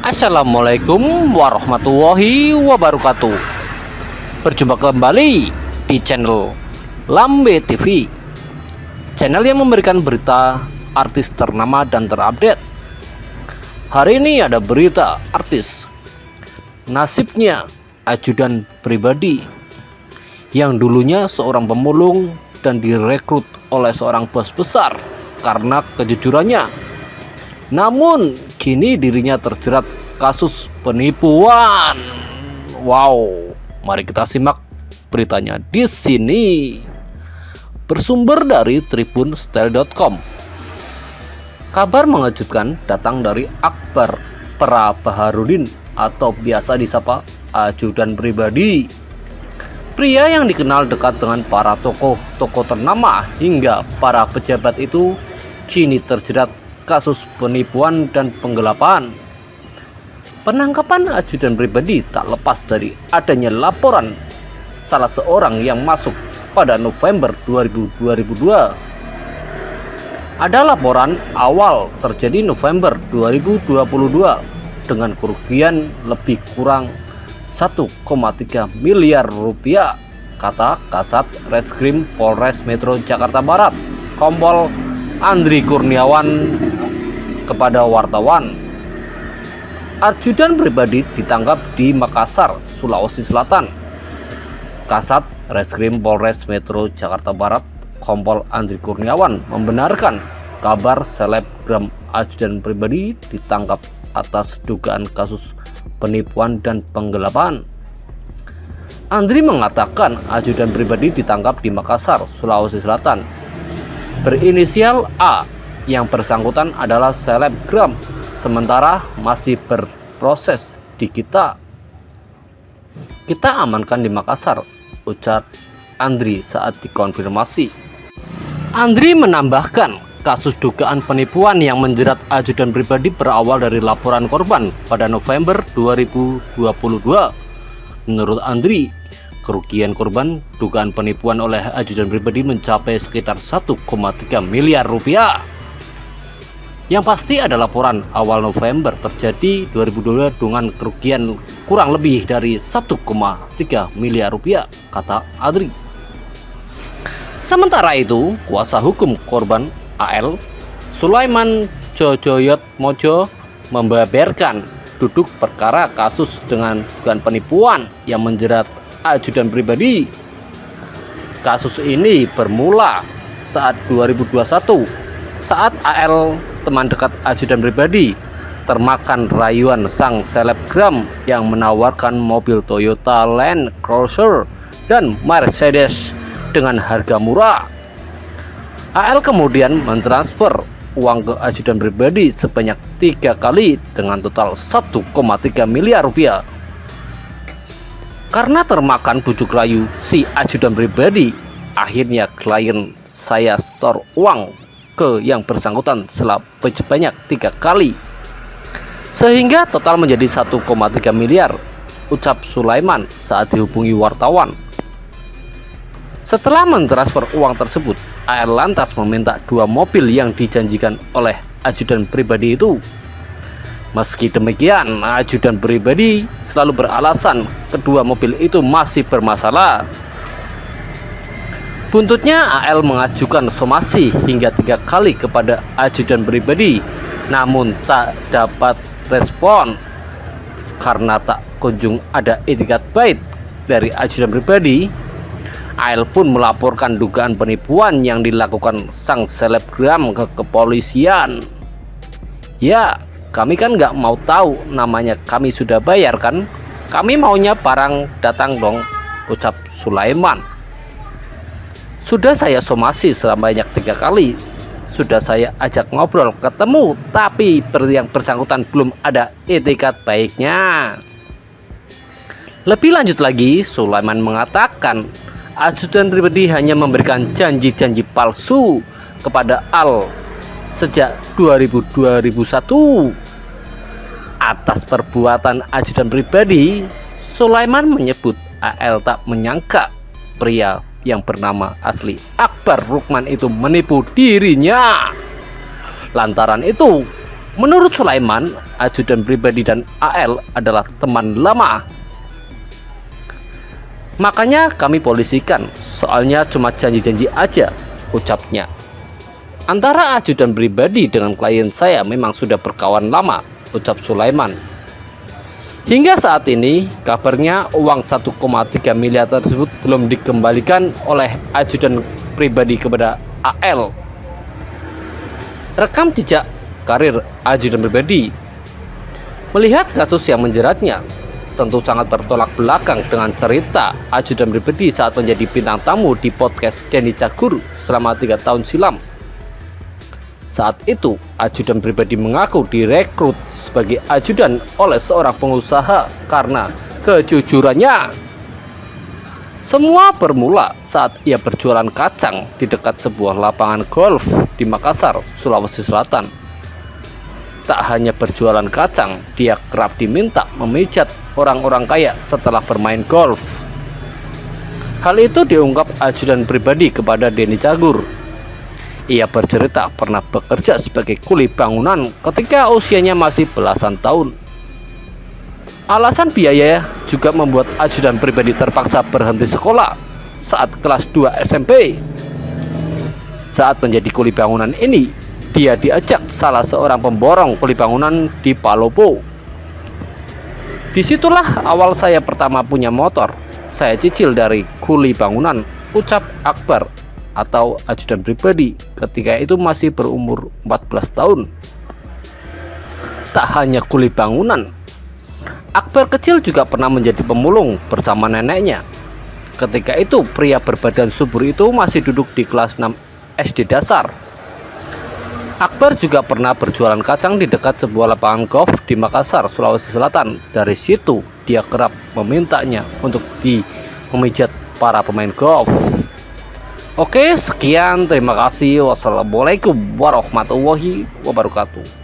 Assalamualaikum warahmatullahi wabarakatuh. Berjumpa kembali di channel Lambe TV, channel yang memberikan berita artis ternama dan terupdate. Hari ini ada berita artis nasibnya ajudan pribadi yang dulunya seorang pemulung dan direkrut oleh seorang bos besar karena kejujurannya. Namun kini dirinya terjerat kasus penipuan. Wow, mari kita simak beritanya di sini. Bersumber dari tribunstyle.com. Kabar mengejutkan datang dari Akbar Prabaharudin atau biasa disapa ajudan pribadi. Pria yang dikenal dekat dengan para tokoh ternama hingga para pejabat itu kini terjerat kasus penipuan dan penggelapan. Penangkapan ajudan pribadi tak lepas dari adanya laporan salah seorang yang masuk pada November 2002. Ada laporan awal terjadi November 2022 dengan kerugian lebih kurang 1,3 miliar rupiah, kata Kasat Reskrim Polres Metro Jakarta Barat, Kompol Andri Kurniawan kepada wartawan. Ajudan pribadi ditangkap di Makassar, Sulawesi Selatan. Kasat Reskrim Polres Metro Jakarta Barat, Kompol Andri Kurniawan membenarkan kabar selebgram ajudan pribadi ditangkap atas dugaan kasus penipuan dan penggelapan. Andri mengatakan ajudan pribadi ditangkap di Makassar, Sulawesi Selatan, berinisial A. Yang bersangkutan adalah selebgram, sementara masih berproses di kita amankan di Makassar, ujar Andri saat dikonfirmasi. Andri menambahkan, kasus dugaan penipuan yang menjerat ajudan pribadi berawal dari laporan korban pada November 2022. Menurut Andri, kerugian korban dugaan penipuan oleh ajudan pribadi mencapai sekitar 1,3 miliar rupiah. Yang pasti ada laporan awal November terjadi 2022 dengan kerugian kurang lebih dari 1,3 miliar rupiah, kata Andri. Sementara itu, kuasa hukum korban AL, Sulaiman Jojoyot Mojo, membeberkan duduk perkara kasus dengan dugaan penipuan yang menjerat ajudan pribadi. Kasus ini bermula saat 2021 saat AL, teman dekat ajudan pribadi, termakan rayuan sang selebgram yang menawarkan mobil Toyota Land Cruiser dan Mercedes dengan harga murah. AL kemudian mentransfer uang ke ajudan pribadi sebanyak 3 kali dengan total 1,3 miliar rupiah. Karena termakan bujuk rayu si ajudan pribadi, akhirnya klien saya store uang ke yang bersangkutan sebanyak 3 kali, sehingga total menjadi 1,3 miliar, ucap Sulaiman saat dihubungi wartawan. Setelah mentransfer uang tersebut, AL lantas meminta 2 mobil yang dijanjikan oleh ajudan pribadi itu. Meski demikian, ajudan pribadi selalu beralasan kedua mobil itu masih bermasalah. Buntutnya, AL mengajukan somasi hingga 3 kali kepada ajudan pribadi, namun tak dapat respon. Karena tak kunjung ada itikat baik dari ajudan pribadi, AL pun melaporkan dugaan penipuan yang dilakukan sang selebgram ke kepolisian. Ya, kami kan nggak mau tahu namanya, kami sudah bayar kan, kami maunya barang datang dong, ucap Sulaiman. Sudah saya somasi sebanyak 3 kali, sudah saya ajak ngobrol ketemu, tapi yang bersangkutan belum ada itikat baiknya. Lebih lanjut lagi, Sulaiman mengatakan ajudan pribadi hanya memberikan janji-janji palsu kepada AL sejak 2001. Atas perbuatan ajudan pribadi, Sulaiman menyebut AL tak menyangka pria yang bernama asli Akbar Rukman itu menipu dirinya. Lantaran itu, Menurut Sulaiman, ajudan pribadi dan AL adalah teman lama. Makanya kami polisikan, soalnya cuma janji-janji aja, ucapnya. Antara ajudan pribadi dengan klien saya memang sudah berkawan lama, ucap Sulaiman. Hingga saat ini, kabarnya uang 1,3 miliar tersebut belum dikembalikan oleh ajudan pribadi kepada AL. Rekam jejak karir ajudan pribadi. Melihat kasus yang menjeratnya, tentu sangat bertolak belakang dengan cerita ajudan pribadi saat menjadi bintang tamu di podcast Denny Cagur selama 3 tahun silam. Saat itu, ajudan pribadi mengaku direkrut sebagai ajudan oleh seorang pengusaha karena kejujurannya. Semua bermula saat ia berjualan kacang di dekat sebuah lapangan golf di Makassar, Sulawesi Selatan. Tak hanya berjualan kacang, dia kerap diminta memijat orang-orang kaya setelah bermain golf. Hal itu diungkap ajudan pribadi kepada Denny Cagur. Ia bercerita pernah bekerja sebagai kuli bangunan ketika usianya masih belasan tahun. Alasan biaya juga membuat ajudan pribadi terpaksa berhenti sekolah saat kelas 2 SMP. Saat menjadi kuli bangunan ini, dia diajak salah seorang pemborong kuli bangunan di Palopo. Disitulah awal saya pertama punya motor. Saya cicil dari kuli bangunan, ucap Akbar atau ajudan pribadi ketika itu masih berumur 14 tahun. Tak hanya kuli bangunan, Akbar kecil juga pernah menjadi pemulung bersama neneknya. Ketika itu pria berbadan subur itu masih duduk di kelas 6 SD dasar. Akbar juga pernah berjualan kacang di dekat sebuah lapangan golf di Makassar, Sulawesi Selatan. Dari situ dia kerap memintanya untuk memijat para pemain golf. Oke, sekian, terima kasih. Wassalamualaikum warahmatullahi wabarakatuh.